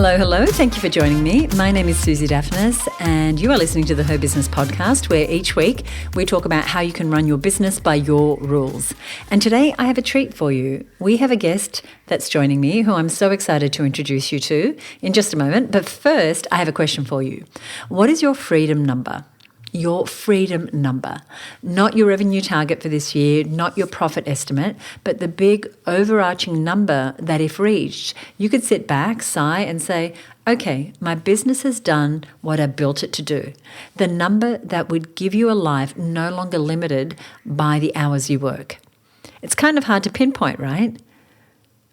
Hello, hello. Thank you for joining me. My name is Susie Daphnis, and you are listening to the Her Business podcast, where each week we talk about how you can run your business by your rules. And today I have a treat for you. We have a guest that's joining me who I'm so excited to introduce you to in just a moment. But first, I have a question for you. What is your freedom number? Your freedom number, not your revenue target for this year, not your profit estimate, but the big overarching number that if reached, you could sit back, sigh and say, okay, my business has done what I built it to do. The number that would give you a life no longer limited by the hours you work. It's kind of hard to pinpoint, right?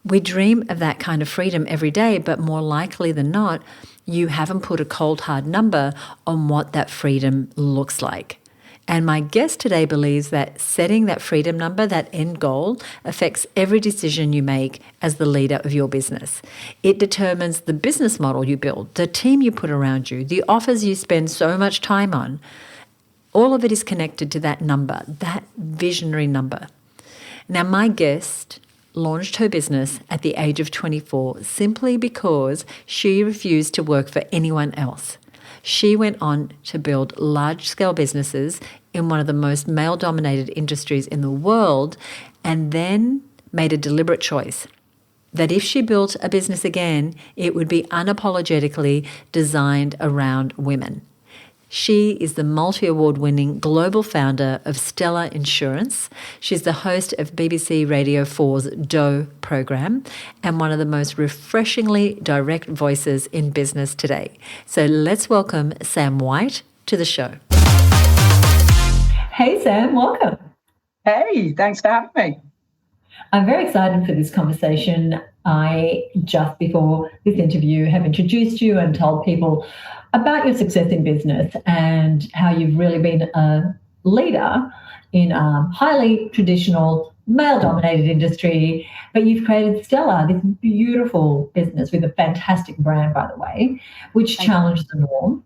We dream of that kind of freedom every day, but more likely than not, you haven't put a cold, hard number on what that freedom looks like. And my guest today believes that setting that freedom number, that end goal, affects every decision you make as the leader of your business. It determines the business model you build, the team you put around you, the offers you spend so much time on. All of it is connected to that number, that visionary number. Now, my guest launched her business at the age of 24 simply because she refused to work for anyone else. She went on to build large-scale businesses in one of the most male-dominated industries in the world, and then made a deliberate choice that if she built a business again, it would be unapologetically designed around women. She is the multi-award-winning global founder of Stella Insurance. She's the host of BBC Radio 4's Doe program and one of the most refreshingly direct voices in business today. So let's welcome Sam White to the show. Hey, Sam, welcome. Hey, thanks for having me. I'm very excited for this conversation. I, just before this interview, have introduced you and told people about your success in business and how you've really been a leader in a highly traditional, male-dominated industry, but you've created Stella, this beautiful business with a fantastic brand, by the way, which challenged the norm.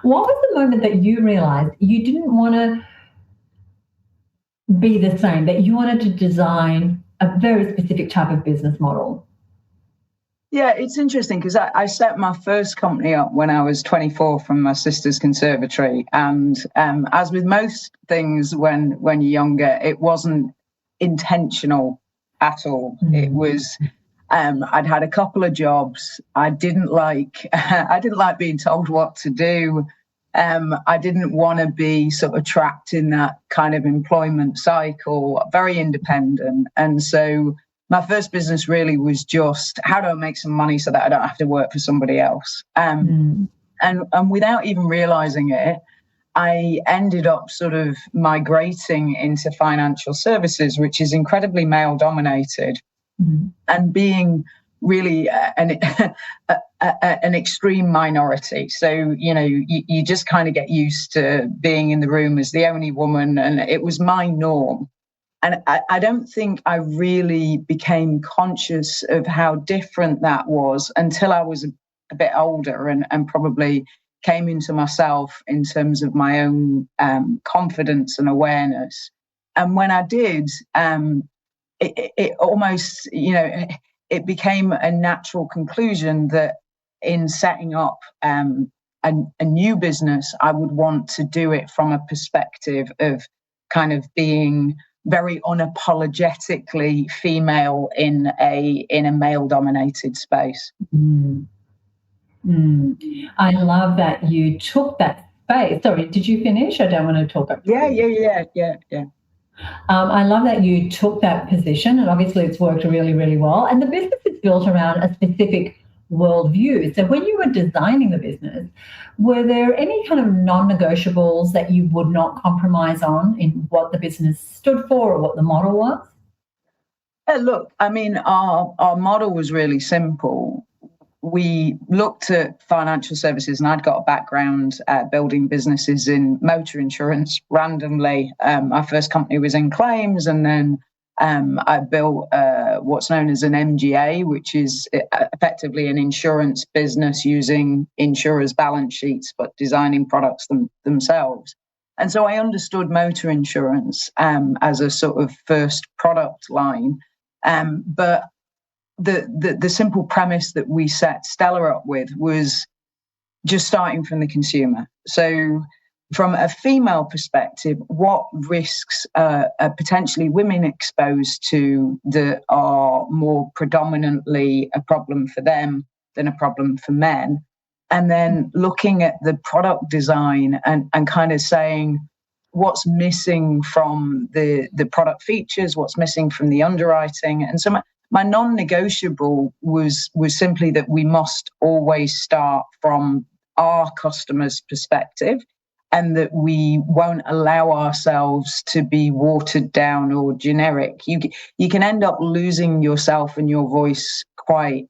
What was the moment that you realised you didn't want to be the same, that you wanted to design a very specific type of business model? Yeah, it's interesting because I set my first company up when I was 24 from my sister's conservatory. And as with most things when you're younger, it wasn't intentional at all. It was, I'd had a couple of jobs. I didn't like being told what to do. I didn't want to be sort of trapped in that kind of employment cycle, very independent. And so my first business really was just, how do I make some money so that I don't have to work for somebody else? And without even realizing it, I ended up sort of migrating into financial services, which is incredibly male dominated, and being really an extreme minority. So, you just kind of get used to being in the room as the only woman, and it was my norm. And I don't think I really became conscious of how different that was until I was a bit older and probably came into myself in terms of my own confidence and awareness. And when I did, it almost, it became a natural conclusion that in setting up a new business, I would want to do it from a perspective of kind of being very unapologetically female in a male-dominated space. I love that you took that space. Sorry, did you finish? I don't want to talk up. Yeah. I love that you took that position, and obviously it's worked really, really well. And the business is built around a specific worldview. So when you were designing the business, were there any kind of non-negotiables that you would not compromise on in what the business stood for or what the model was? Look, I mean, our model was really simple. We looked at financial services, and I'd got a background building businesses in motor insurance randomly. My first company was in claims, and then I built what's known as an MGA, which is effectively an insurance business using insurers' balance sheets, but designing products themselves. And so I understood motor insurance as a sort of first product line. But the simple premise that we set Stella up with was just starting from the consumer. So from a female perspective, what risks are potentially women exposed to that are more predominantly a problem for them than a problem for men? And then looking at the product design and kind of saying what's missing from the product features, what's missing from the underwriting. And so my non-negotiable was simply that we must always start from our customer's perspective, and that we won't allow ourselves to be watered down or generic. You can end up losing yourself and your voice quite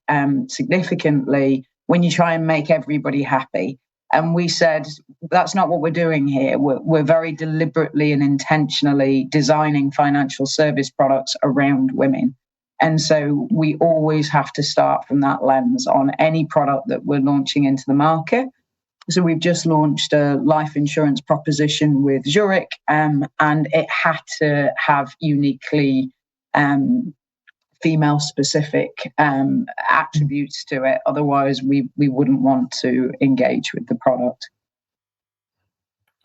significantly when you try and make everybody happy. And we said, that's not what we're doing here. We're very deliberately and intentionally designing financial service products around women. And so we always have to start from that lens on any product that we're launching into the market. So we've just launched a life insurance proposition with Zurich, and it had to have uniquely female-specific attributes to it. Otherwise, we wouldn't want to engage with the product.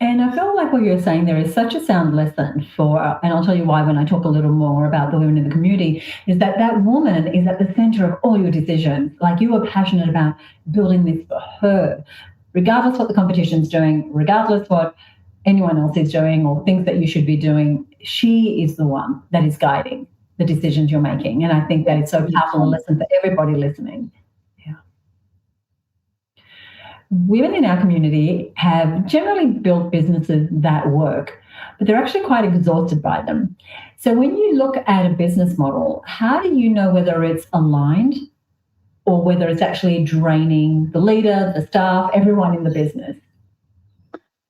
And I feel like what you're saying there is such a sound lesson for, and I'll tell you why when I talk a little more about the women in the community, is that woman is at the center of all your decisions. Like, you are passionate about building this for her, regardless what the competition's doing, regardless what anyone else is doing or thinks that you should be doing. She is the one that is guiding the decisions you're making. And I think that it's so powerful a lesson for everybody listening. Yeah. Women in our community have generally built businesses that work, but they're actually quite exhausted by them. So when you look at a business model, how do you know whether it's aligned or whether it's actually draining the leader, the staff, everyone in the business?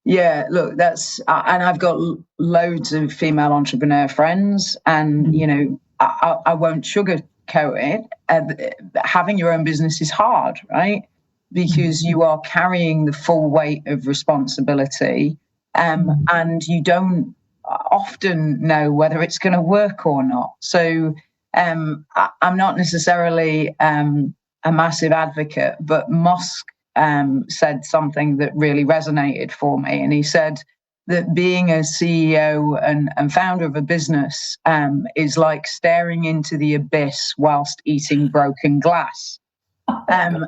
Yeah, look, that's, and I've got loads of female entrepreneur friends, and, you know, I won't sugarcoat it. Having your own business is hard, right? Because you are carrying the full weight of responsibility, and you don't often know whether it's going to work or not. So I'm not necessarily a massive advocate, but Musk said something that really resonated for me. And he said that being a CEO and founder of a business is like staring into the abyss whilst eating broken glass. And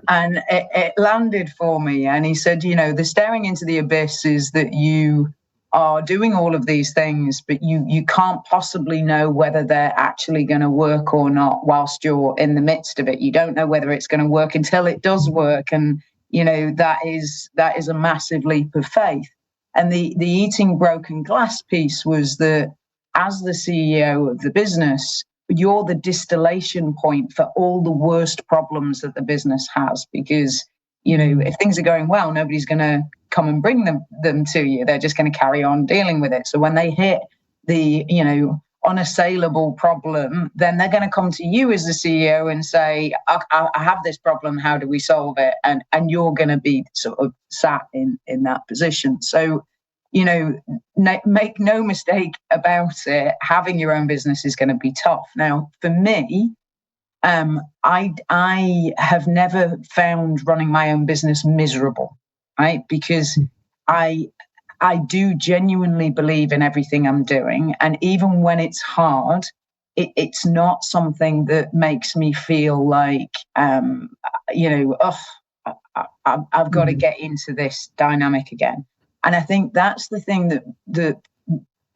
it landed for me. And he said, you know, the staring into the abyss is that you are doing all of these things, but you can't possibly know whether they're actually going to work or not whilst you're in the midst of it. You don't know whether it's going to work until it does work. And, you know, that is a massive leap of faith. And the eating broken glass piece was that as the CEO of the business, you're the distillation point for all the worst problems that the business has, because, you know, if things are going well, nobody's going to come and bring them to you. They're just going to carry on dealing with it. So when they hit the, you know, unassailable problem, then they're going to come to you as the CEO and say, I have this problem, how do we solve it? And you're going to be sort of sat in that position. So, you know, make no mistake about it, having your own business is going to be tough. Now, for me, I have never found running my own business miserable, right? Because I do genuinely believe in everything I'm doing. And even when it's hard, it's not something that makes me feel like, you know, I've got to get into this dynamic again. And I think that's the thing that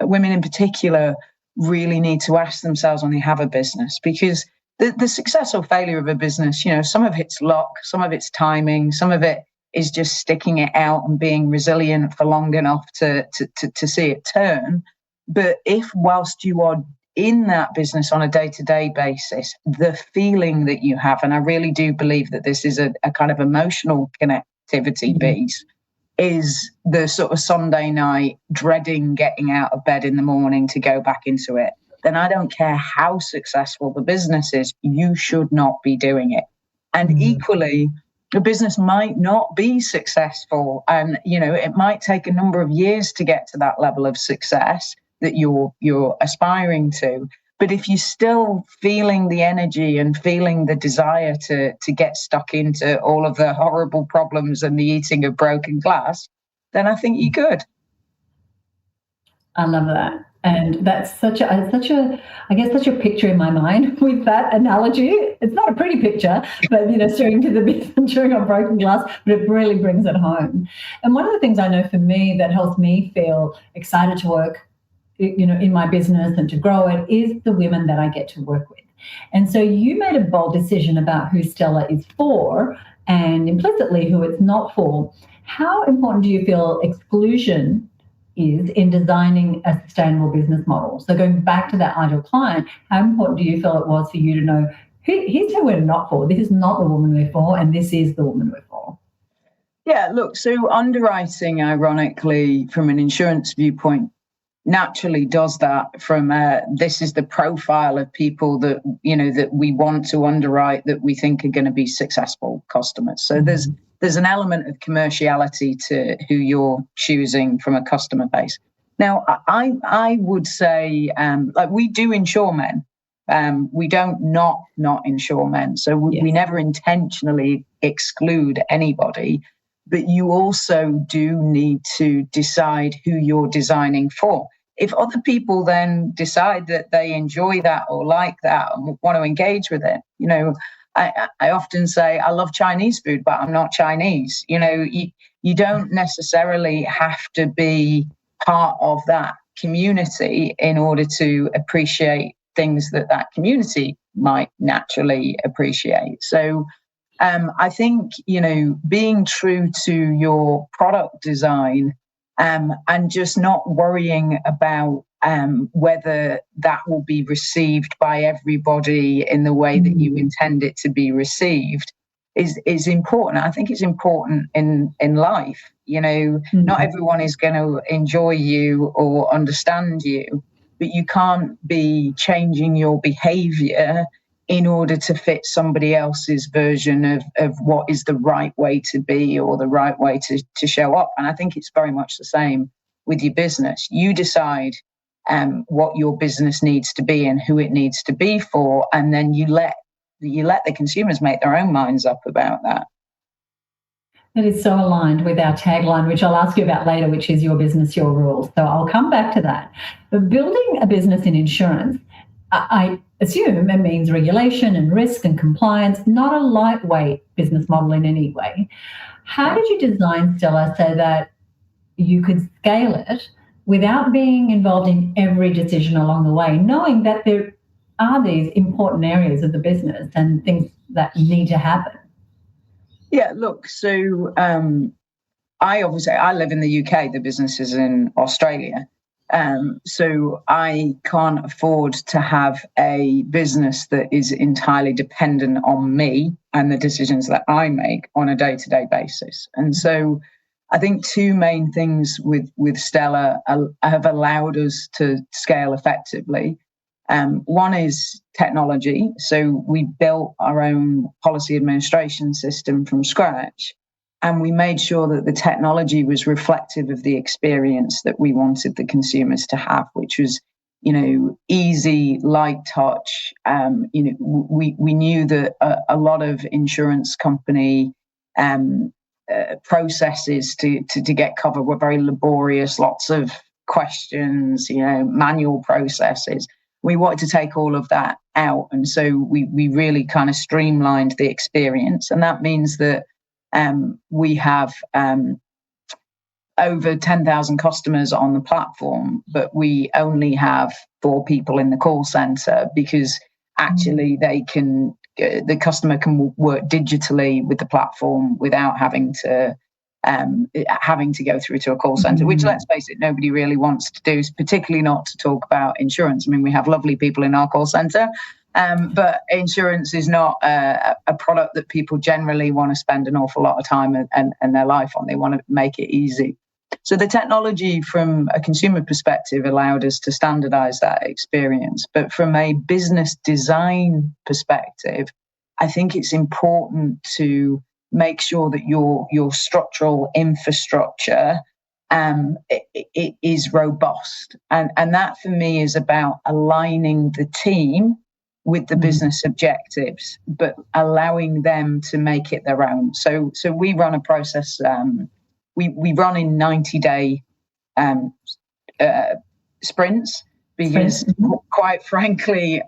women in particular really need to ask themselves when they have a business, because the success or failure of a business, you know, some of it's luck, some of it's timing, some of it is just sticking it out and being resilient for long enough to see it turn. But if whilst you are in that business on a day-to-day basis, the feeling that you have, and I really do believe that this is a kind of emotional connectivity piece, is the sort of Sunday night dreading getting out of bed in the morning to go back into it, then I don't care how successful the business is, you should not be doing it. And equally, the business might not be successful, and, you know, it might take a number of years to get to that level of success that you're aspiring to. But if you're still feeling the energy and feeling the desire to get stuck into all of the horrible problems and the eating of broken glass, then I think you're good. I love that. And that's such a picture in my mind with that analogy. It's not a pretty picture, but steering to the business, chewing on broken glass, but it really brings it home. And one of the things I know for me that helps me feel excited to work, in my business and to grow it is the women that I get to work with. And so you made a bold decision about who Stella is for and implicitly who it's not for. How important do you feel exclusion is in designing a sustainable business model? So going back to that ideal client, how important do you feel it was for you to know, here's who we're not for, this is not the woman we're for, and this is the woman we're for? Yeah, look, so underwriting, ironically, from an insurance viewpoint, naturally does that from this is the profile of people that that we want to underwrite, that we think are going to be successful customers. So there's an element of commerciality to who you're choosing from a customer base. Now, I would say like we do insure men. We don't not insure men. So we never intentionally exclude anybody. But you also do need to decide who you're designing for. If other people then decide that they enjoy that or like that and want to engage with it, I often say I love Chinese food, but I'm not Chinese. You don't necessarily have to be part of that community in order to appreciate things that community might naturally appreciate. So I think, being true to your product design and just not worrying about whether that will be received by everybody in the way that you intend it to be received is important. I think it's important in life. Not everyone is going to enjoy you or understand you, but you can't be changing your behavior in order to fit somebody else's version of what is the right way to be or the right way to show up. And I think it's very much the same with your business. You decide what your business needs to be and who it needs to be for, and then you let the consumers make their own minds up about that. That is so aligned with our tagline, which I'll ask you about later, which is your business, your rules. So I'll come back to that. But building a business in insurance, I assume it means regulation and risk and compliance, not a lightweight business model in any way. How did you design Stella so that you could scale it without being involved in every decision along the way, knowing that there are these important areas of the business and things that need to happen? Yeah, look, so I live in the UK, the business is in Australia. So I can't afford to have a business that is entirely dependent on me and the decisions that I make on a day-to-day basis. And so I think two main things with Stella have allowed us to scale effectively. One is technology. So we built our own policy administration system from scratch. And we made sure that the technology was reflective of the experience that we wanted the consumers to have, which was, easy, light touch. We knew that a lot of insurance company processes to get cover were very laborious, lots of questions, manual processes. We wanted to take all of that out. And so we really kind of streamlined the experience. And that means that we have over 10,000 customers on the platform, but we only have 4 people in the call center because actually the customer can work digitally with the platform without having to go through to a call center, which, let's face it, nobody really wants to do, particularly not to talk about insurance. I mean, we have lovely people in our call center. But insurance is not a product that people generally want to spend an awful lot of time and their life on. They want to make it easy. So the technology from a consumer perspective allowed us to standardize that experience. But from a business design perspective, I think it's important to make sure that your structural infrastructure it is robust. And that for me is about aligning the team with the business objectives, but allowing them to make it their own. So we run a process. We run in 90-day sprints because, quite frankly,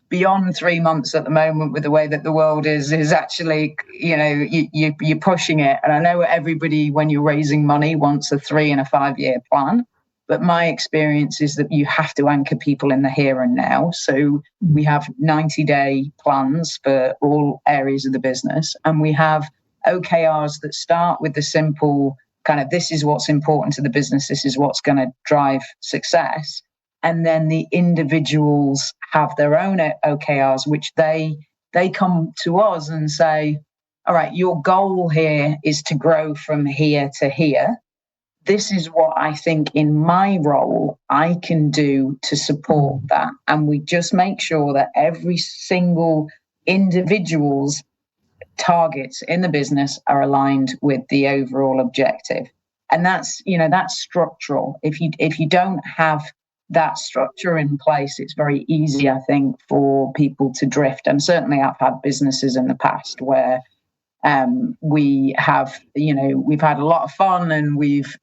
beyond 3 months at the moment, with the way that the world is actually, you're pushing it. And I know everybody, when you're raising money, wants a 3 and a 5 year plan. But my experience is that you have to anchor people in the here and now. So we have 90-day plans for all areas of the business. And we have OKRs that start with the simple kind of, this is what's important to the business, this is what's going to drive success. And then the individuals have their own OKRs, which they come to us and say, all right, your goal here is to grow from here to here. This is what I think in my role I can do to support that. And we just make sure that every single individual's targets in the business are aligned with the overall objective. And that's structural. If you don't have that structure in place, it's very easy, I think, for people to drift. And certainly I've had businesses in the past where we've had a lot of fun and we've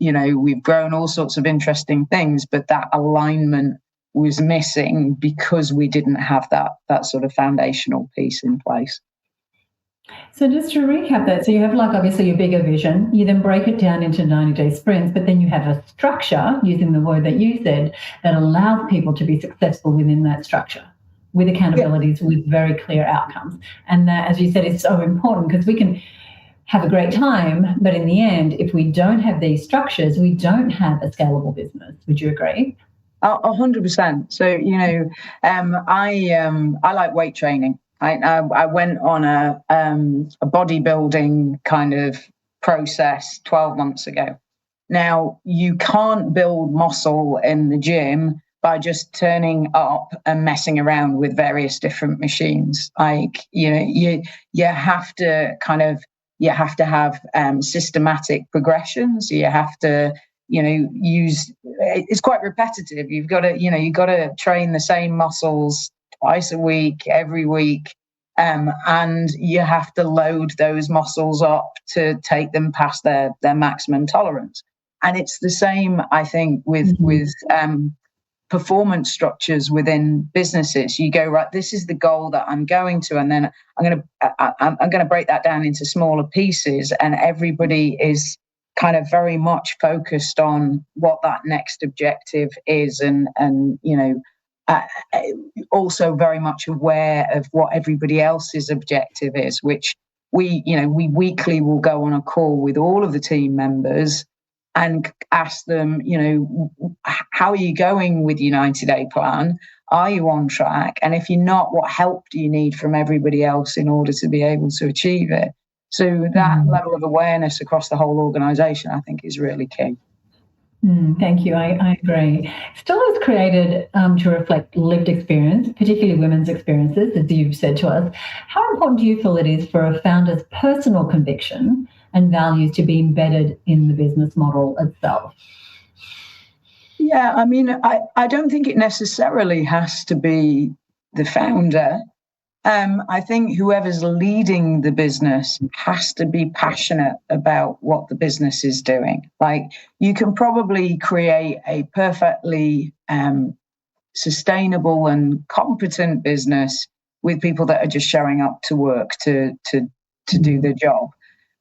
grown all sorts of interesting things, but that alignment was missing because we didn't have that sort of foundational piece in place. So just to recap that, so you have obviously your bigger vision, you then break it down into 90-day sprints, but then you have a structure, using the word that you said, that allows people to be successful within that structure, with accountabilities, with very clear outcomes. And that, as you said, is so important because we can have a great time, but in the end, if we don't have these structures, we don't have a scalable business. Would you agree? 100%. So, I like weight training. I went on a bodybuilding kind of process 12 months ago. Now, you can't build muscle in the gym by just turning up and messing around with various different machines. You have to have systematic progressions. You have to, use. It's quite repetitive. You've got to train the same muscles twice a week, every week, and you have to load those muscles up to take them past their maximum tolerance. And it's the same, I think, with performance structures within businesses. You go, right, this is the goal that I'm going to, and then I'm going to break that down into smaller pieces, and everybody is kind of very much focused on what that next objective is, and also very much aware of what everybody else's objective is, which we weekly will go on a call with all of the team members and ask them, how are you going with your 90-day plan? Are you on track? And if you're not, what help do you need from everybody else in order to be able to achieve it? So that level of awareness across the whole organisation, I think, is really key. Thank you. I agree. Stella was created to reflect lived experience, particularly women's experiences, as you've said to us. How important do you feel it is for a founder's personal conviction and values to be embedded in the business model itself? Yeah, I mean, I don't think it necessarily has to be the founder. I think whoever's leading the business has to be passionate about what the business is doing. Like, you can probably create a perfectly sustainable and competent business with people that are just showing up to work to do their job.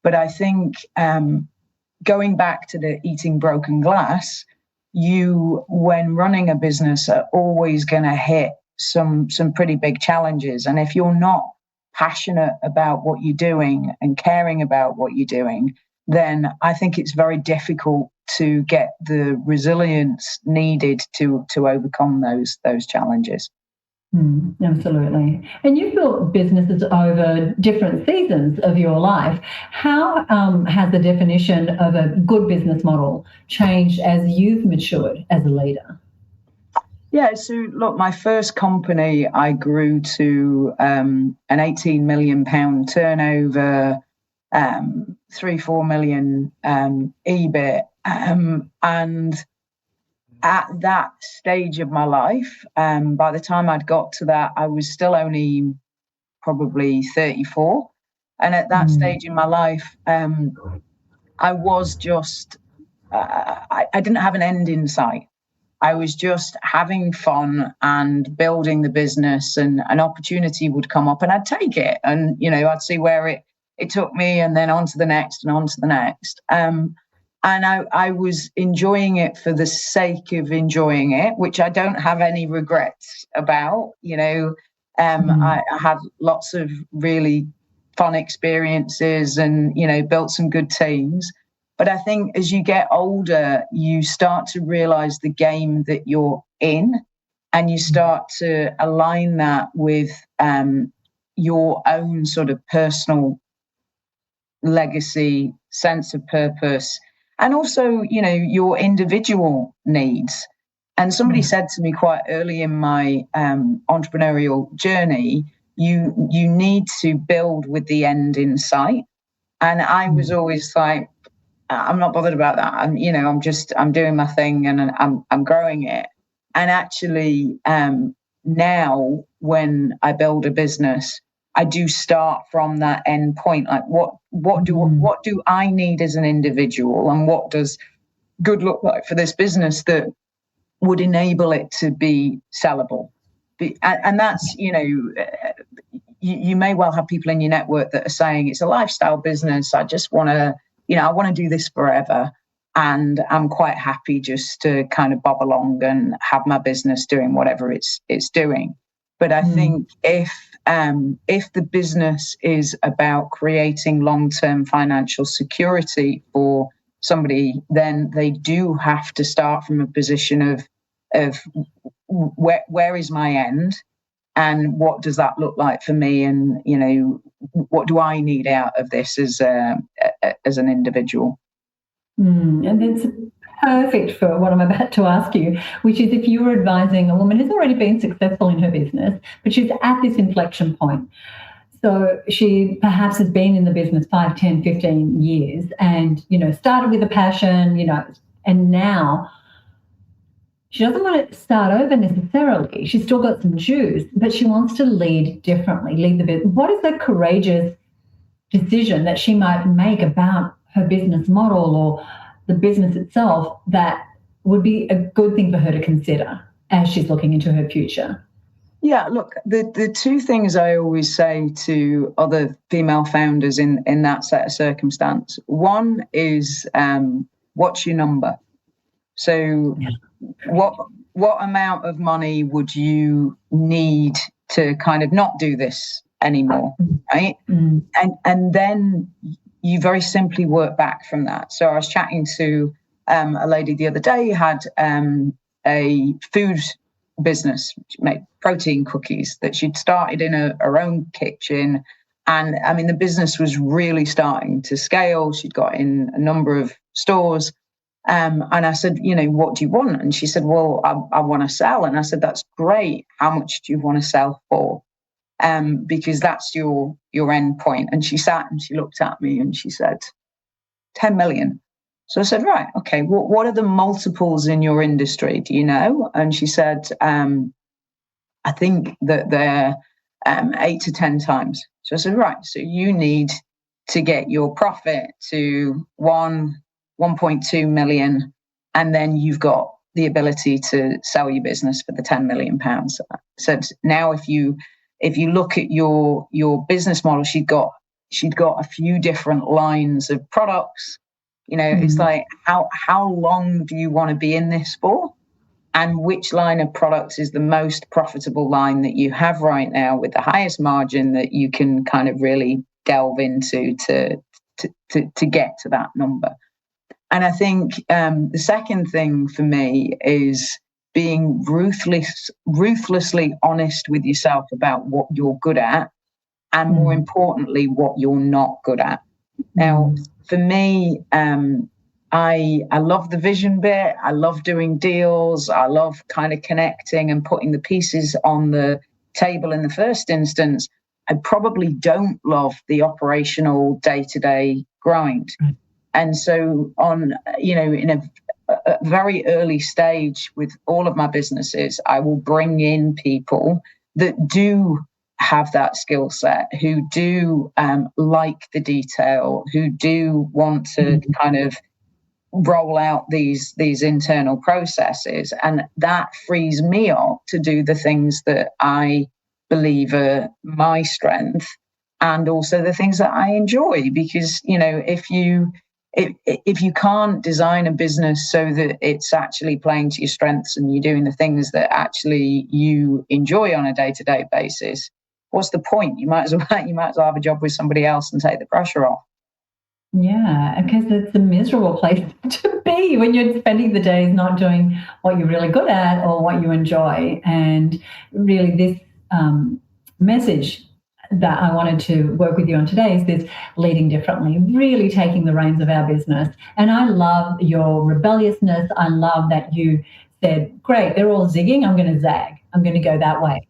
But I think going back to the eating broken glass, you, when running a business, are always going to hit some pretty big challenges. And if you're not passionate about what you're doing and caring about what you're doing, then I think it's very difficult to get the resilience needed to overcome those challenges. Absolutely. And you've built businesses over different seasons of your life. How has the definition of a good business model changed as you've matured as a leader? Yeah, so look, my first company, I grew to an £18 million turnover, 3-4 million EBIT, And at that stage of my life, by the time I'd got to that, I was still only probably 34. And at that stage in my life, I was just, I didn't have an end in sight. I was just having fun and building the business, and an opportunity would come up and I'd take it. And, I'd see where it took me, and then on to the next and on to the next. And I was enjoying it for the sake of enjoying it, which I don't have any regrets about. I had lots of really fun experiences and, built some good teams. But I think as you get older, you start to realize the game that you're in, and you start to align that with your own sort of personal legacy, sense of purpose, and also, your individual needs. And somebody said to me quite early in my entrepreneurial journey, you need to build with the end in sight. And I was always like, I'm not bothered about that. I'm doing my thing, and I'm growing it. And actually, now when I build a business, I do start from that end point. Like, what do I need as an individual, and what does good look like for this business that would enable it to be sellable? And that's, you may well have people in your network that are saying it's a lifestyle business. I just want to, I want to do this forever. And I'm quite happy just to kind of bob along and have my business doing whatever it's doing. But I think if the business is about creating long-term financial security for somebody, then they do have to start from a position of where is my end, and what does that look like for me, and what do I need out of this as an individual. And it's perfect for what I'm about to ask you, which is if you were advising a woman who's already been successful in her business, but she's at this inflection point. So she perhaps has been in the business 5, 10, 15 years and, started with a passion, and now she doesn't want to start over necessarily. She's still got some juice, but she wants to lead differently, lead the business. What is the courageous decision that she might make about her business model or the business itself that would be a good thing for her to consider as she's looking into her future? Yeah, look, the two things I always say to other female founders in that set of circumstance, one is what's your number? So what amount of money would you need to kind of not do this anymore, right? And then you very simply work back from that. So I was chatting to a lady the other day who had a food business, she made protein cookies that she'd started in her own kitchen. And I mean, the business was really starting to scale. She'd got in a number of stores. And I said, what do you want? And she said, well, I want to sell. And I said, that's great. How much do you want to sell for? Because that's your end point. And she sat and she looked at me and she said, 10 million. So I said, right, okay, what are the multiples in your industry? Do you know? And she said, I think that they're 8 to 10 times. So I said, right, so you need to get your profit to 1.2 million, and then you've got the ability to sell your business for the 10 million pounds. I said, now if you look at your business model, she'd got a few different lines of products. It's like, how long do you want to be in this for? And which line of products is the most profitable line that you have right now with the highest margin that you can kind of really delve into to get to that number? And I think the second thing for me is being ruthlessly honest with yourself about what you're good at, and more importantly, what you're not good at. Now, for me, I love the vision bit. I love doing deals. I love kind of connecting and putting the pieces on the table in the first instance. I probably don't love the operational day-to-day grind. And so in a very early stage with all of my businesses, I will bring in people that do have that skill set, who do like the detail, who do want to kind of roll out these internal processes, and that frees me up to do the things that I believe are my strength, and also the things that I enjoy. Because if you can't design a business so that it's actually playing to your strengths and you're doing the things that actually you enjoy on a day-to-day basis, what's the point? You might as well have a job with somebody else and take the pressure off. Yeah, because it's a miserable place to be when you're spending the days not doing what you're really good at or what you enjoy. And really this message that I wanted to work with you on today is this leading differently, really taking the reins of our business. And I love your rebelliousness. I love that you said, great, they're all zigging, I'm going to zag. I'm going to go that way.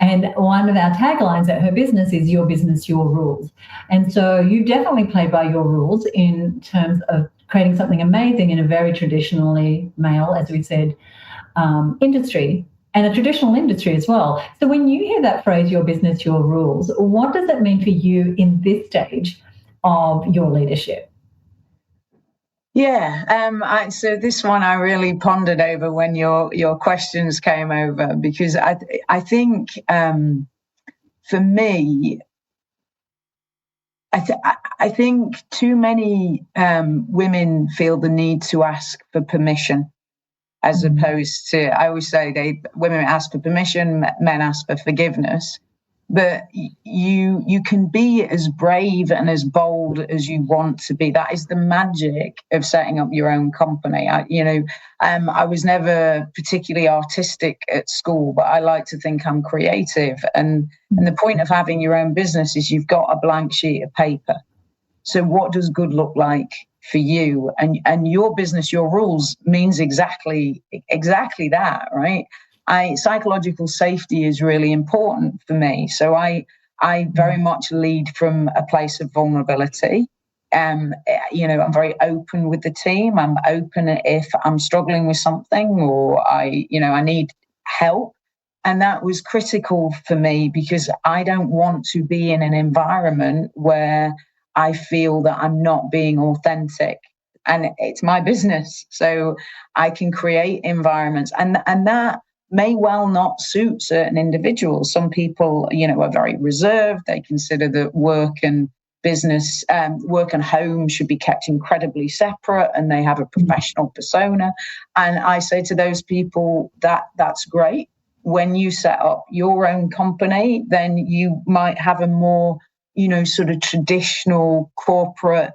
And one of our taglines at Her Business is your business, your rules. And so you definitely play by your rules in terms of creating something amazing in a very traditionally male, as we said, industry, and a traditional industry as well. So when you hear that phrase, your business, your rules, what does it mean for you in this stage of your leadership? Yeah, so this one I really pondered over when your questions came over, because I think for me, I think too many women feel the need to ask for permission, as opposed to, I always say women ask for permission, men ask for forgiveness. But you can be as brave and as bold as you want to be. That is the magic of setting up your own company. I was never particularly artistic at school, but I like to think I'm creative. And the point of having your own business is you've got a blank sheet of paper. So what does good look like for you? And your business, your rules means exactly that, right? Psychological safety is really important for me. So I very much lead from a place of vulnerability. I'm very open with the team. I'm open if I'm struggling with something or I need help. And that was critical for me because I don't want to be in an environment where I feel that I'm not being authentic. And it's my business. So I can create environments and that may well not suit certain individuals. Some people, are very reserved. They consider that work and business, work and home should be kept incredibly separate, and they have a professional persona. And I say to those people that's great. When you set up your own company, then you might have a more, sort of traditional corporate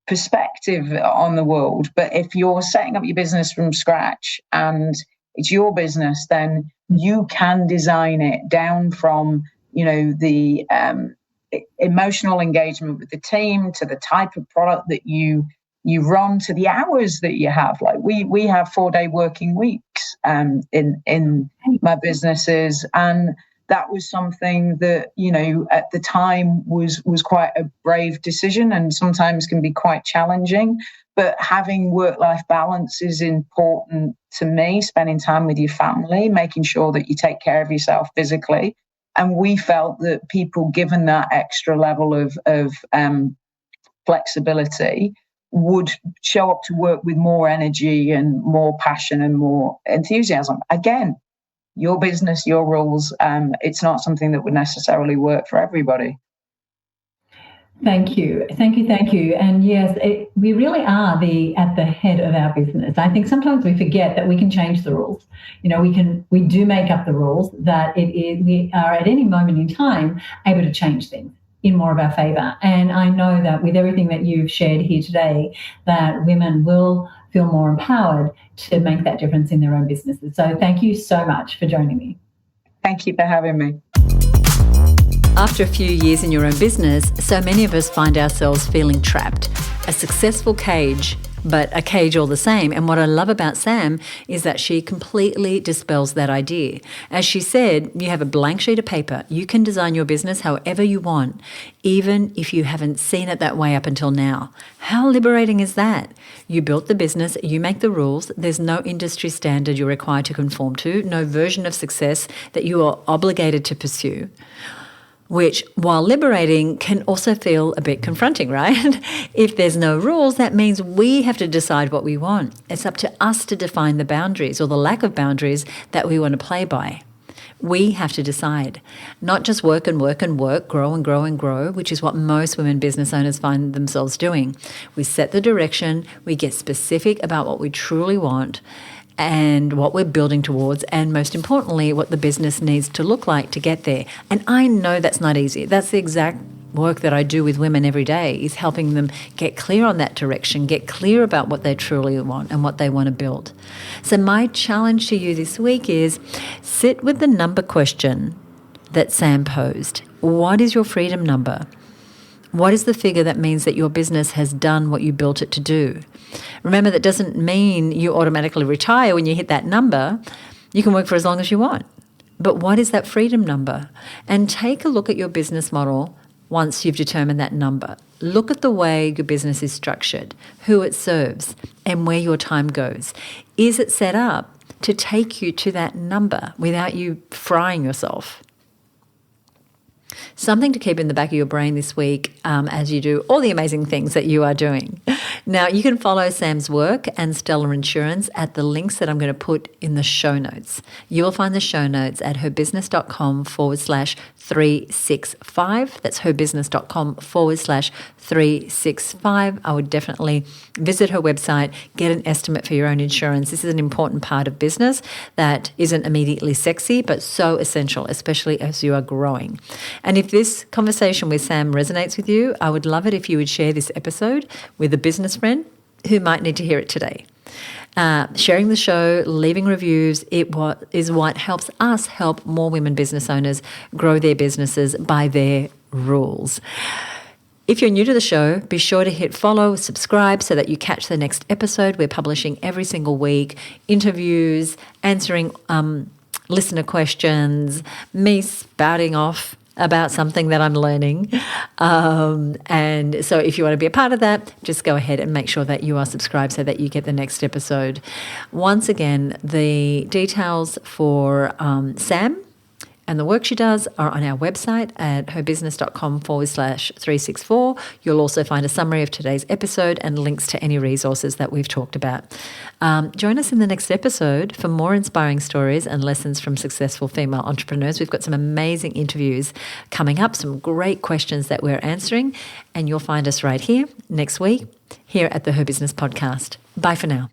perspective on the world. But if you're setting up your business from scratch and it's your business, then you can design it down from, the emotional engagement with the team to the type of product that you run to the hours that you have. Like we have 4-day working weeks in my businesses, and that was something that at the time was quite a brave decision and sometimes can be quite challenging. But having work-life balance is important to me, spending time with your family, making sure that you take care of yourself physically. And we felt that people given that extra level of flexibility would show up to work with more energy and more passion and more enthusiasm. Again, your business, your rules, it's not something that would necessarily work for everybody. Thank you. And yes, we really are at the head of our business. I think sometimes we forget that we can change the rules. We do make up the rules, that we are at any moment in time able to change things in more of our favor. And I know that with everything that you've shared here today, that women will feel more empowered to make that difference in their own businesses. So thank you so much for joining me. Thank you for having me. After a few years in your own business, so many of us find ourselves feeling trapped, a successful cage but a cage all the same. And what I love about Sam is that she completely dispels that idea. As she said, you have a blank sheet of paper. You can design your business however you want, even if you haven't seen it that way up until now. How liberating is that? You built the business, you make the rules. There's no industry standard you're required to conform to, no version of success that you are obligated to pursue, which, while liberating, can also feel a bit confronting, right? If there's no rules, that means we have to decide what we want. It's up to us to define the boundaries or the lack of boundaries that we want to play by. We have to decide, not just work and work and work, grow and grow and grow, which is what most women business owners find themselves doing. We set the direction, we get specific about what we truly want and what we're building towards, and most importantly, what the business needs to look like to get there. And I know that's not easy. That's the exact work that I do with women every day, is helping them get clear on that direction, get clear about what they truly want and what they want to build. So my challenge to you this week is sit with the number question that Sam posed. What is your freedom number? What is the figure that means that your business has done what you built it to do? Remember, that doesn't mean you automatically retire when you hit that number. You can work for as long as you want. But what is that freedom number? And take a look at your business model once you've determined that number. Look at the way your business is structured, who it serves, and where your time goes. Is it set up to take you to that number without you frying yourself? Something to keep in the back of your brain this week as you do all the amazing things that you are doing. Now, you can follow Sam's work and Stella Insurance at the links that I'm going to put in the show notes. You will find the show notes at herbusiness.com/365. That's herbusiness.com/365. I would definitely visit her website, get an estimate for your own insurance. This is an important part of business that isn't immediately sexy, but so essential, especially as you are growing. And if this conversation with Sam resonates with you, I would love it if you would share this episode with a business friend who might need to hear it today. Sharing the show, leaving reviews, is what helps us help more women business owners grow their businesses by their rules. If you're new to the show, be sure to hit follow, subscribe so that you catch the next episode. We're publishing every single week, interviews, answering listener questions, me spouting off about something that I'm learning. And so if you want to be a part of that, just go ahead and make sure that you are subscribed so that you get the next episode. Once again, the details for Sam and the work she does are on our website at herbusiness.com/364. You'll also find a summary of today's episode and links to any resources that we've talked about. Join us in the next episode for more inspiring stories and lessons from successful female entrepreneurs. We've got some amazing interviews coming up, some great questions that we're answering, and you'll find us right here next week here at the Her Business Podcast. Bye for now.